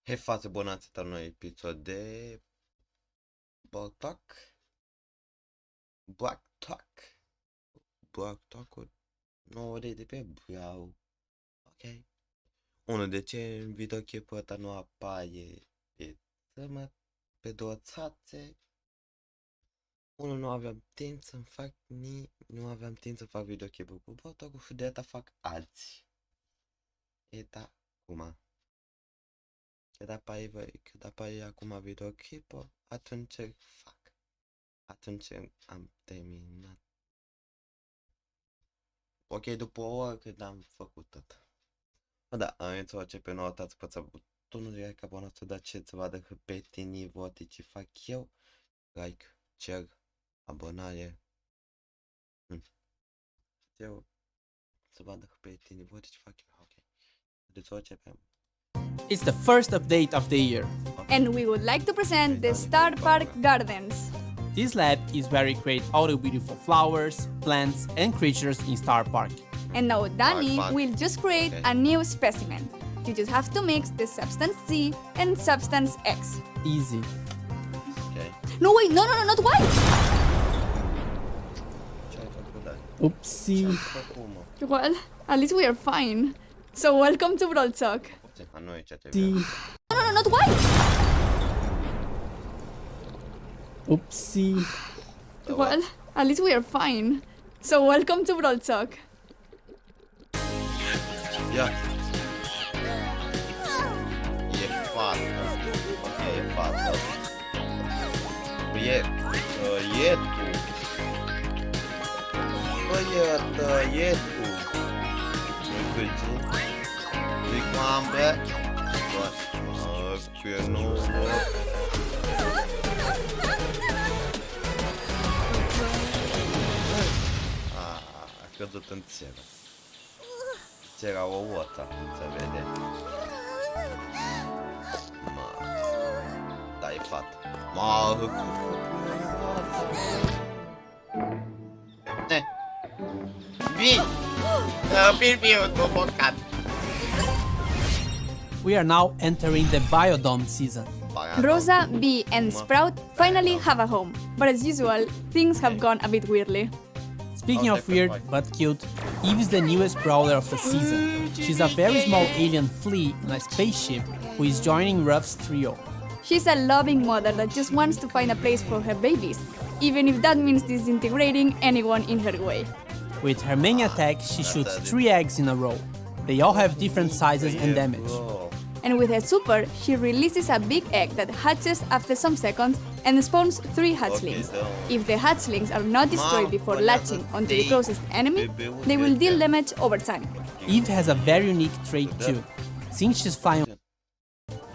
Hei față, bună ați la un nou episod de Brawl Talk. Black Talk-uri 9 de pe Brawl. Ok. Unul, de ce în videoclipul ăsta nu apare pe țămă, pe două țațe? Unul, nu aveam timp să fac videoclipul cu Brawl Talk-ul și de asta fac azi. Eta acum. Când apare acum videoclipul, atunci fac. Atunci am terminat. Ok, după o oră când am făcut tot. Da, am înțeles pe nouă, dați păța butonul de like, abonați, dar ce să vadă că pe tine vote ce fac eu. Like, share, abonare. Eu să vadă că pe tine vote ce fac eu. Ok. Deci o începem. It's the first update of the year. And we would like to present the Star Park Gardens. This lab is where we create all the beautiful flowers, plants, and creatures in Star Park. And now Danny Park. will just create a new specimen. You just have to mix the substance Z and substance X. Easy. Ok. No, wait, no, not white! Ce ai făcut, Dani? Oopsie. Ce-ai făcut, mă? Well, at least we are fine. So welcome to Brawl Talk. A noi ce te Oopsie. No, not white! Oopsie. Well, at least we are fine. So welcome to Brawl Talk. Ia. E fată. Ok, e fată. E tu. E tu. Nu-i cârci. Nu-i cu ambă. Că nu. A căzut în țeră. Țera o otă, se vede. Da, e fată. We are now entering the Biodome season. Rosa, Bee, and Sprout finally have a home. But as usual, things have gone a bit weirdly. Speaking of weird but cute, Eve is the newest brawler of the season. She's a very small alien flea in a spaceship who is joining Ruff's trio. She's a loving mother that just wants to find a place for her babies, even if that means disintegrating anyone in her way. With her main attack, she shoots 3 eggs in a row. They all have different sizes and damage. And with her super, she releases a big egg that hatches after some seconds and spawns 3 hatchlings. If the hatchlings are not destroyed before latching onto the closest enemy, they will deal damage over time. Eve has a very unique trait too. Since she's flying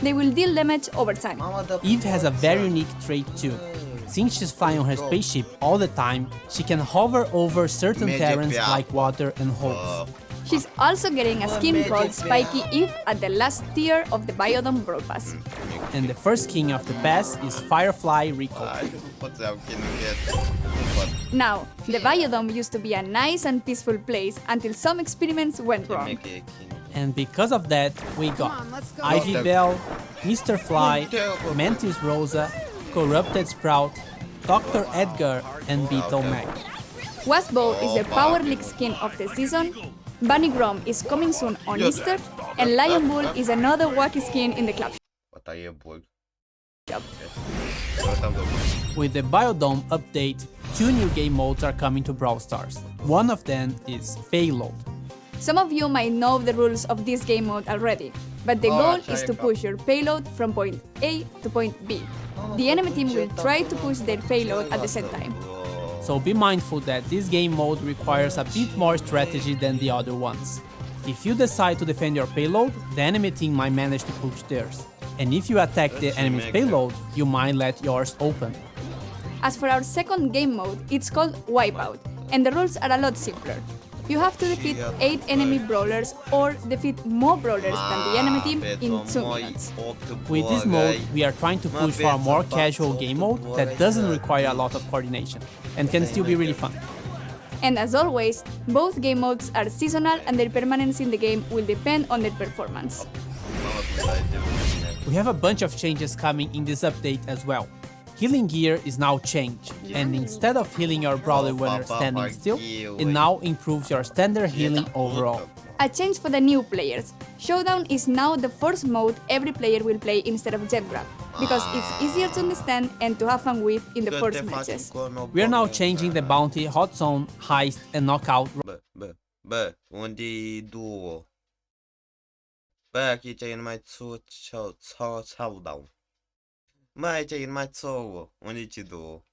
They will deal damage over time. Eve has a very unique trait too. Since she's flying on her spaceship all the time, she can hover over certain terrains like water and holes. She's also getting a skin called Spiky Eve at the last tier of the Biodome Brawl Pass. And the first king of the pass is Firefly Rico. Now, the Biodome used to be a nice and peaceful place until some experiments went wrong. And because of that, we got Ivy Bell, Mr. Fly, Mantis Rosa, Corrupted Sprout, Dr. Edgar, and Beetle Mac. Wasbo is the Power League skin of the season, Bunny Grom is coming soon on Easter, and Lion Bull is another wacky skin in the club shop. With the Biodome update, 2 new game modes are coming to Brawl Stars. One of them is Payload. Some of you might know the rules of this game mode already, but the goal is to push your payload from point A to point B. The enemy team will try to push their payload at the same time. So be mindful that this game mode requires a bit more strategy than the other ones. If you decide to defend your payload, the enemy team might manage to push theirs. And if you attack the enemy's payload, you might let yours open. As for our second game mode, it's called Wipeout, and the rules are a lot simpler. You have to defeat 8 enemy brawlers or defeat more brawlers than the enemy team in 2 minutes. With this mode, we are trying to push for a more casual game mode that doesn't require a lot of coordination and can still be really fun. And as always, both game modes are seasonal and their permanence in the game will depend on their performance. We have a bunch of changes coming in this update as well. Healing gear is now changed, and instead of healing your brawler when you're standing still, it now improves your standard healing overall. A change for the new players. Showdown is now the first mode every player will play instead of Jet Grab, because it's easier to understand and to have fun with in the first matches. We are now changing the bounty, hot zone, heist, and knockout. Bă, unde-i duo? Bă, aici e numai showdown. Mă, aici e numai solo. Unde-i duo?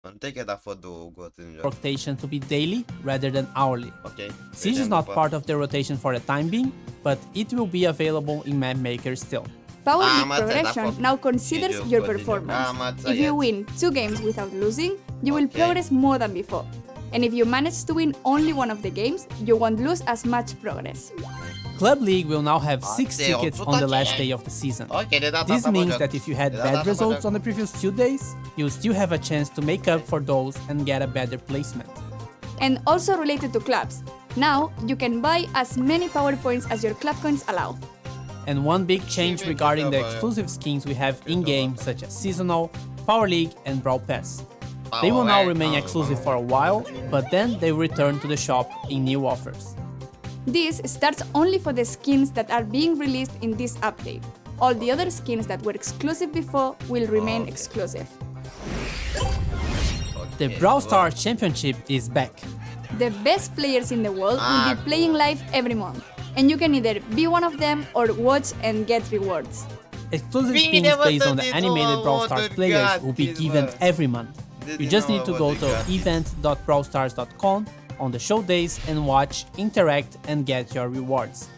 Não tem que dar for duo rotation to be daily rather than hourly. Okay. Siege is not part of the rotation for the time being, but it will be available in Map Maker still. Power League progression now considers your performance. If you win 2 games without losing, you will progress more than before. And if you manage to win only one of the games, you won't lose as much progress. Club League will now have 6 tickets on the last day of the season. This means that if you had bad results on the previous 2 days, you'll still have a chance to make up for those and get a better placement. And also related to clubs, now you can buy as many power points as your club coins allow. And one big change regarding the exclusive skins we have in-game, such as Seasonal, Power League, and Brawl Pass. They will now remain exclusive for a while, but then they return to the shop in new offers. This starts only for the skins that are being released in this update. All the other skins that were exclusive before will remain exclusive. The Brawl Stars Championship is back. The best players in the world will be playing live every month, and you can either be one of them or watch and get rewards. Exclusive skins based on the animated Brawl Stars players will be given every month. You just need to go to event.brawlstars.com on the show days and watch, interact, and get your rewards.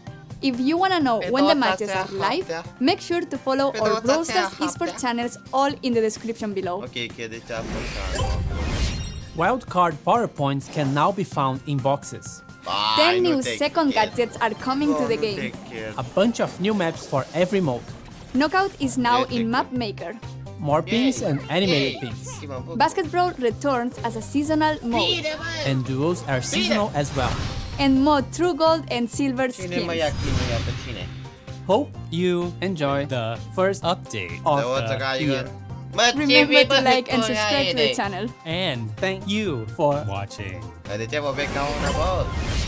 If you wanna know when the matches are live, make sure to follow our Brawl Stars esports channels all in the description below. Wildcard PowerPoints can now be found in boxes. 10 new second gadgets are coming to the game. A bunch of new maps for every mode. Knockout is now in Map Maker. More pings and animated pings. Basket Brawl returns as a seasonal mode. And duos are seasonal as well. And more True Gold and Silver skins. Hope you enjoy the first update of the year. Remember to like and subscribe to the channel. And thank you for watching.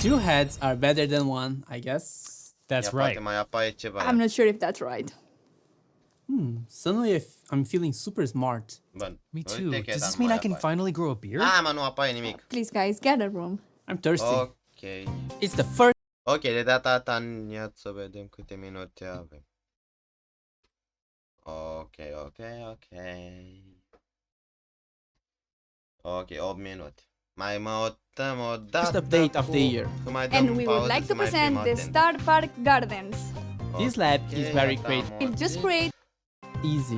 2 heads are better than 1, I guess. That's right. I'm not sure if that's right. Suddenly I'm feeling super smart. Me too. Does this mean I can finally grow a beard? Mă, nu apare nimic. Please guys, get a room. I'm thirsty. Ok. It's the first. Ok, de data asta ia să vedem câte minute avem. Ok. Ok, 8 minute. Mai mă uităm o dată. First update of the year. And we would like to present the Star Park Gardens. This lab is very great. It's just great. Easy.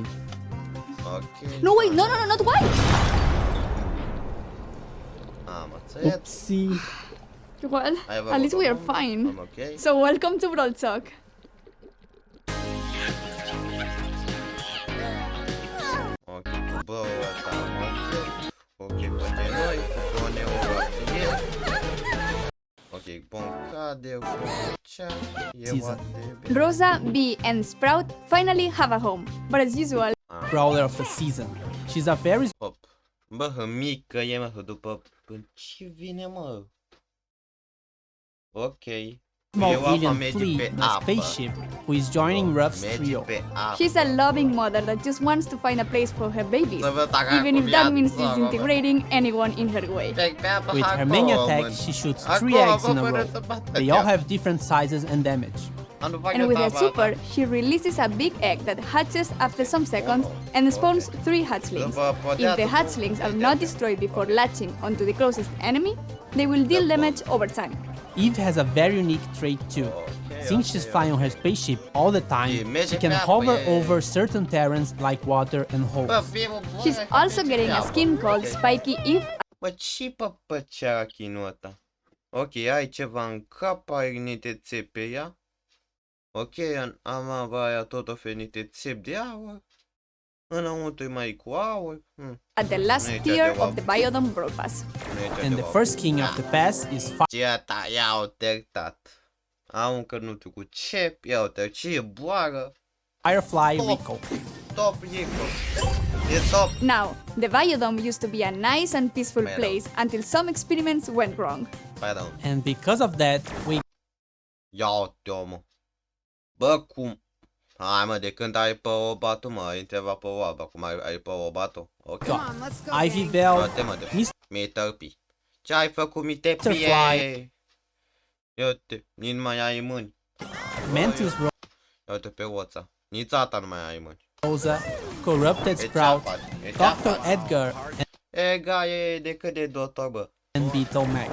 Ok. No wait, no, not white. Am înțeles. Oopsie. Well, at least we are fine. Ok. So welcome to Brawl Talk. Ok, cu Brawl ăsta am ok, pe noi, cu Neo atelier. Ok, bun cade, Rosa, Bee, and Sprout finally have a home, but as usual, Brawler of the season. She's a very Hop. Bă, mică e, mă, după... Ce vine, mă? Ok. small alien flea in a spaceship who is joining Ruff's trio. she's a loving mother that just wants to find a place for her babies, even if that means disintegrating anyone in her way. With her main attack, she shoots 3 eggs in a row. They all have different sizes and damage. And with her super, she releases a big egg that hatches after some seconds and spawns 3 hatchlings. If the hatchlings are not destroyed before latching onto the closest enemy, they will deal damage over time. Eve has a very unique trait too. Since she's flying on her spaceship all the time, she can hover over certain terrains like water and holes. She's also getting a skin called Spiky Eve. Bă, ce păpăcea chinul ăsta? Ok, ai ceva în cap, ai niște țepi pe ea. Ok, am avea tot o fel niște țepi de aur. Înăuntru mai cu aur. At the last tier of the Biodome Brawl Pass. And the first king of the pass is Gata, ia-o tertat. Am încă nu știu cu ce, ia-o ter, ce e boară. Firefly Rico. Top Rico. E top. Now, the biodome used to be a nice and peaceful Meadow. place until some experiments went wrong. Pardon. And because of that, we Ia uite-o, mă. Bă, cum? Hai, mă, de când ai pe obatul, mă, ai întrebat pe oaba, cum ai pe obatul? Ok. got Ivy Bell, Uite, mă, de Mr. P. Ce ai făcut, Mr. P? Fly. Uite, nici nu mai ai mâini. Mantis Uite pe oța. Nici ata nu mai ai mâini. Rosa, Corrupted E Sprout, ceapa, e Dr. ceapa. Edgar, Ega e de cât de doctor, bă. and Beetle Mag.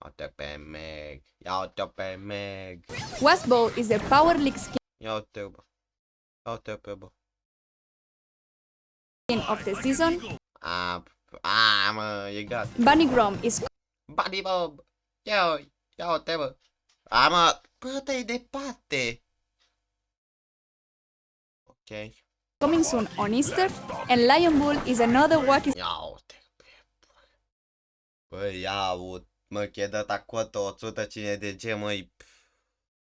Uite pe Meg. Ia uite pe Meg. Wasbo is the Power League skin Ia uite, bă. Ia uite pe, bă. of the season. Mă, e gata. Bunny Grom is Buddy Bob. Ia uite, bă. Mă, bă, dă-i departe. Ok. coming soon on Easter, and Lion Bull is another wacky Ia uite pe, bă, ia uite. Mă, chedata cotă, 150 de gemăi.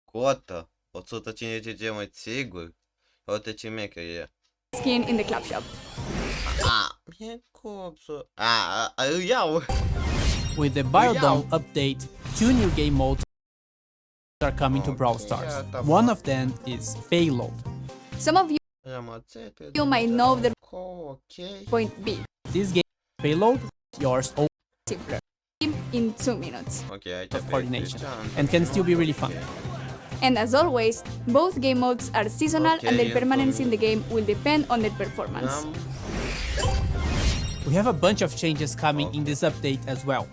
Cotă. 150 de gemăi, sigur. Uite ce mecă e. skin in the club shop. E cum să... Îl iau. With the Biodome update, 2 new game modes are coming to Brawl Stars. One of them is Payload. Some of you might know the Ok. point B. This game, Payload, yours all Simpler. In 2 minutes. Ok, aici of pe coordination Cristian. and can still be really fun. And as always, both game modes are seasonal Okay, and their and permanence in the for- game will depend on their performance. We have a bunch of changes coming in this update as well.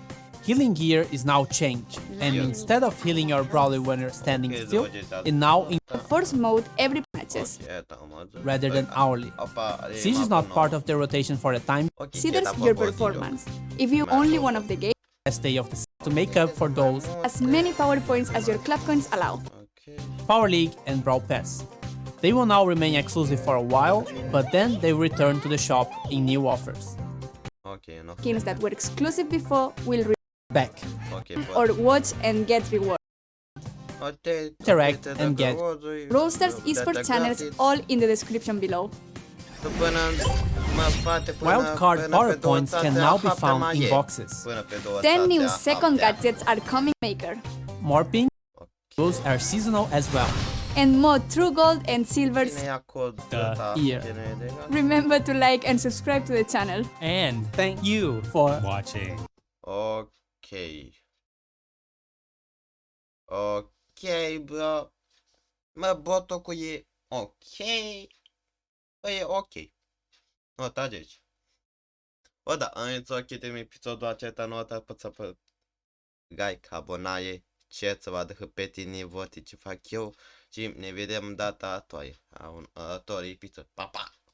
Healing gear is now changed, and instead of healing your brawler when you're standing still, it now in Force mode every matches. rather than hourly. Siege is not part of the rotation for a time, Considers your performance. If you only one of the game, last day of the season to make up for those as many power points as your club coins allow. Power League and Brawl Pass. They will now remain exclusive for a while, but then they will return to the shop in new offers. Ok, nu. Skins that were exclusive before will Back, Ok, or watch and get reward. Interact and get Brawl Stars esports channels all in the description below. wildcard power points can now be found in boxes. 10 new second gadgets are coming maker. More ping, those are seasonal as well. And more true gold and silvers. Ear. Remember to like and subscribe to the channel. And Thank you for watching. Ok. Ok, bro. Mă, botocul e ok. Bă, e ok. O, tageți. Bă, da, antes ok, tem episodul acesta, nu uitați pe like, abonare, ce să vadă pe tine voti ce fac eu și ne vedem data atoare, a un episod. Pa, pa!